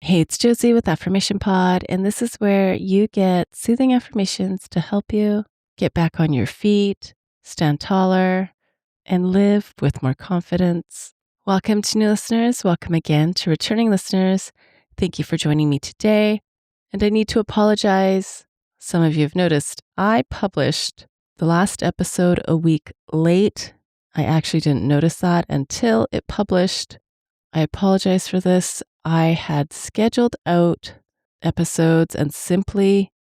Hey, it's Josie with Affirmation Pod, and this is where you get soothing affirmations to help you get back on your feet, stand taller, and live with more confidence. Welcome to new listeners. Welcome again to returning listeners. Thank you for joining me today. And I need to apologize. Some of you have noticed I published the last episode a week late. I actually didn't notice that until it published. I apologize for this. I had scheduled out episodes and simply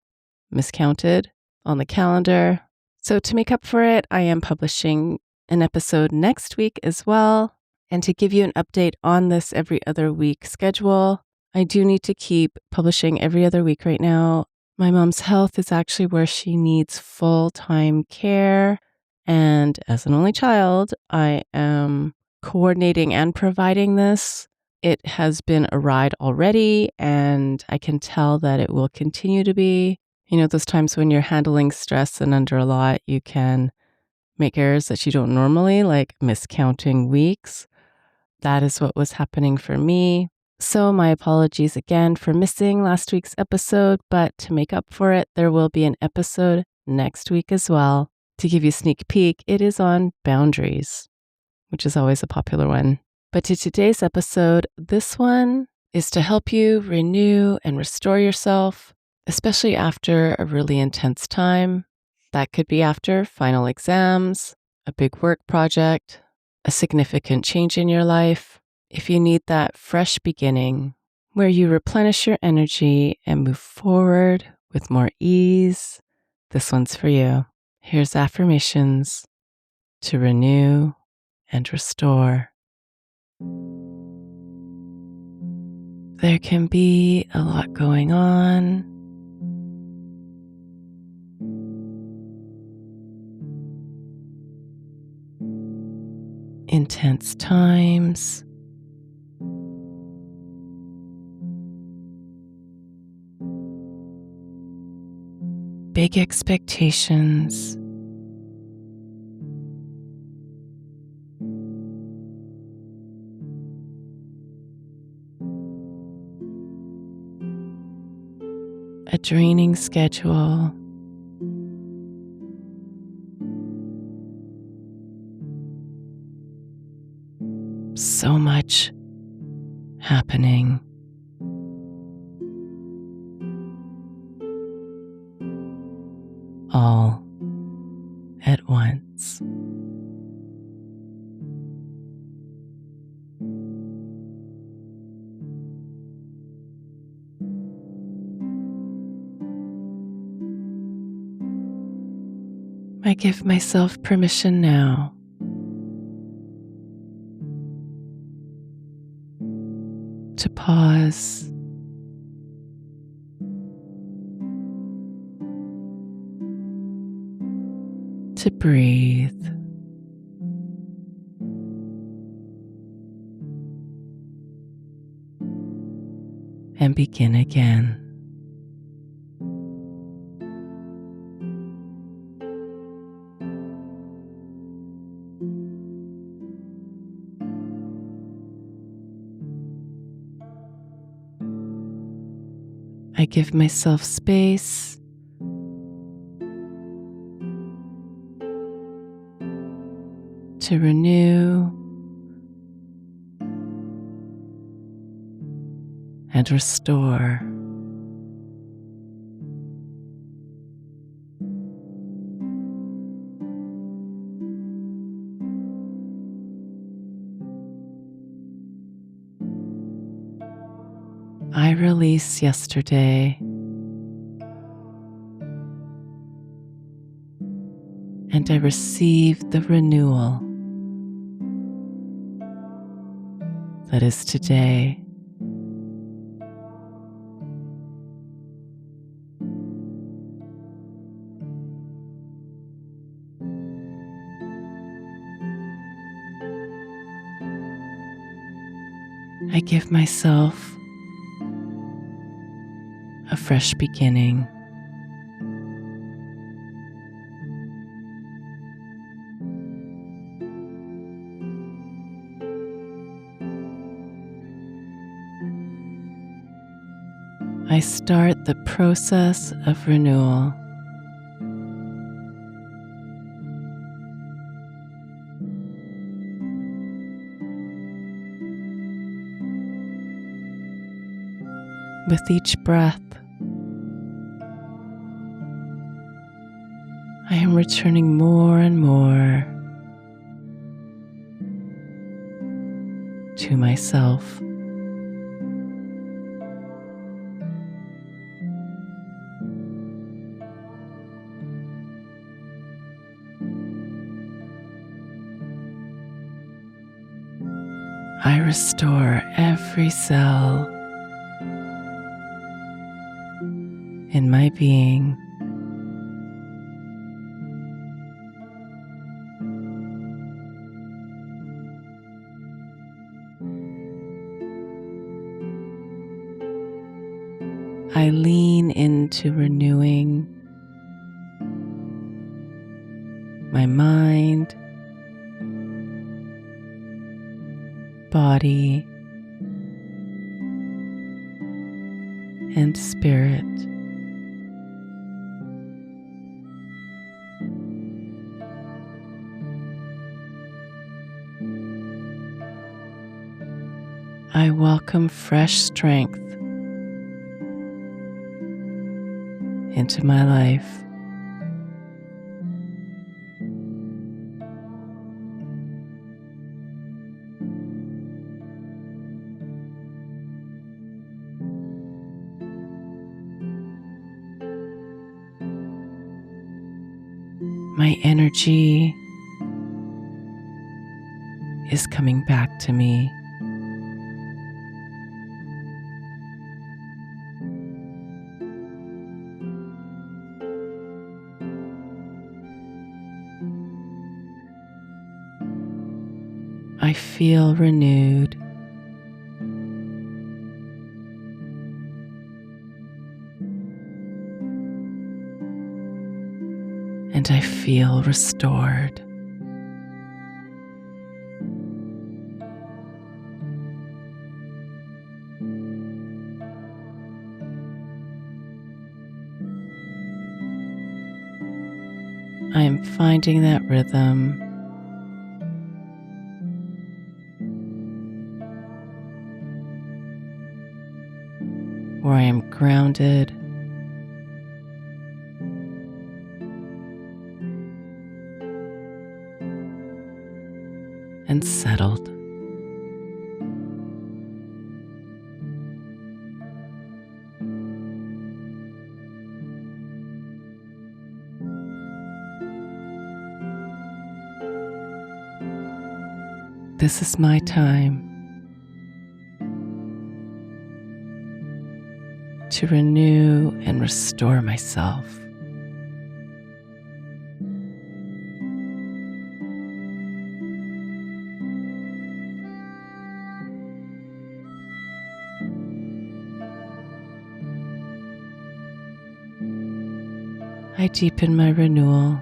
miscounted on the calendar. So to make up for it, I am publishing an episode next week as well. And to give you an update on this every other week schedule, I do need to keep publishing every other week right now. My mom's health is actually where she needs full-time care. And as an only child, I am coordinating and providing this. It has been a ride already, and I can tell that it will continue to be. You know, those times when you're handling stress and under a lot, you can make errors that you don't normally, like miscounting weeks. That is what was happening for me. So my apologies again for missing last week's episode, but to make up for it, there will be an episode next week as well. To give you a sneak peek, it is on boundaries, which is always a popular one. But to today's episode, this one is to help you renew and restore yourself, especially after a really intense time. That could be after final exams, a big work project, a significant change in your life. If you need that fresh beginning where you replenish your energy and move forward with more ease, this one's for you. Here's affirmations to renew and restore. There can be a lot going on. Intense times. Big expectations. A draining schedule. So much happening. All at once. I give myself permission now to pause, to breathe, and begin again. I give myself space to renew and restore. I release yesterday and I receive the renewal that is today. I give myself a fresh beginning. I start the process of renewal. With each breath, I am returning more and more to myself. I restore every cell in my being. I lean into renewing my mind, body, and spirit. I welcome fresh strength into my life. My energy is coming back to me. I feel renewed. And I feel restored. I am finding that rhythm where I am grounded and settled. This is my time to renew and restore myself. I deepen my renewal.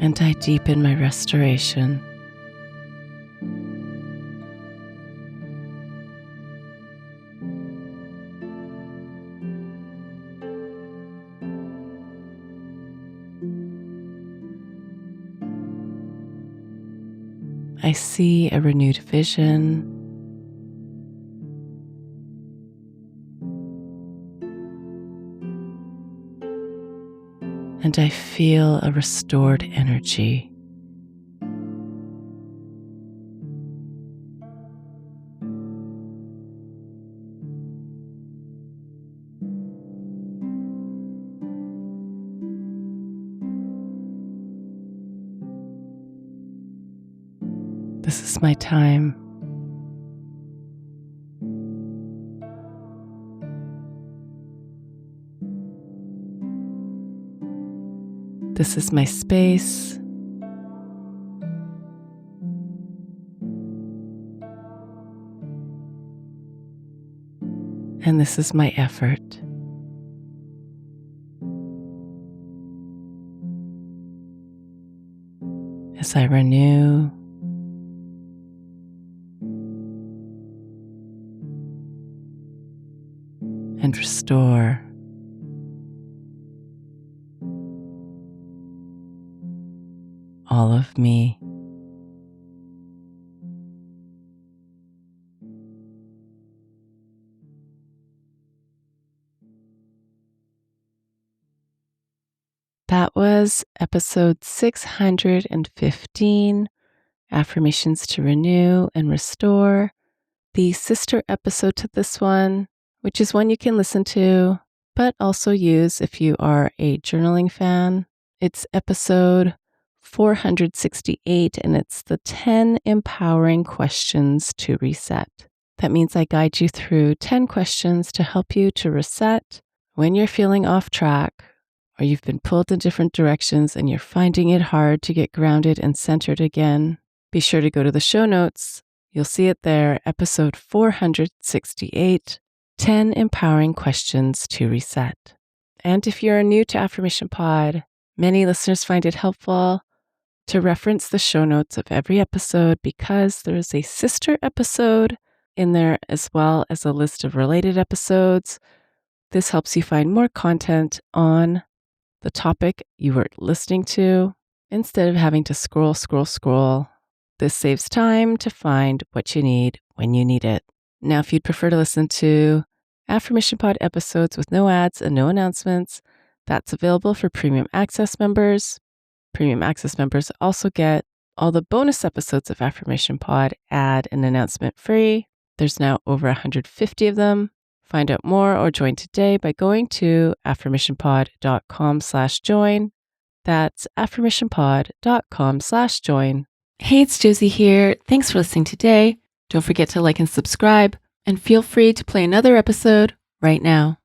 And I deepen my restoration. I see a renewed vision. And I feel a restored energy. This is my time. This is my space. And this is my effort. as I renew and restore all of me. That was episode 615, Affirmations to Renew and Restore, the sister episode to this one, which is one you can listen to, but also use if you are a journaling fan. It's episode 468, and it's the 10 empowering questions to reset. That means I guide you through 10 questions to help you to reset when you're feeling off track or you've been pulled in different directions and you're finding it hard to get grounded and centered again. Be sure to go to the show notes. You'll see it there, episode 468, 10 empowering questions to reset. And if you're new to Affirmation Pod, many listeners find it helpful to reference the show notes of every episode because there is a sister episode in there as well as a list of related episodes. This helps you find more content on the topic you were listening to instead of having to scroll. This saves time to find what you need when you need it. Now, if you'd prefer to listen to Affirmation Pod episodes with no ads and no announcements, that's available for Premium Access members. Premium Access members also get all the bonus episodes of Affirmation Pod ad and announcement free. There's now over 150 of them. Find out more or join today by going to affirmationpod.com/join. That's affirmationpod.com/join. Hey, it's Josie here. Thanks for listening today. Don't forget to like and subscribe, and feel free to play another episode right now.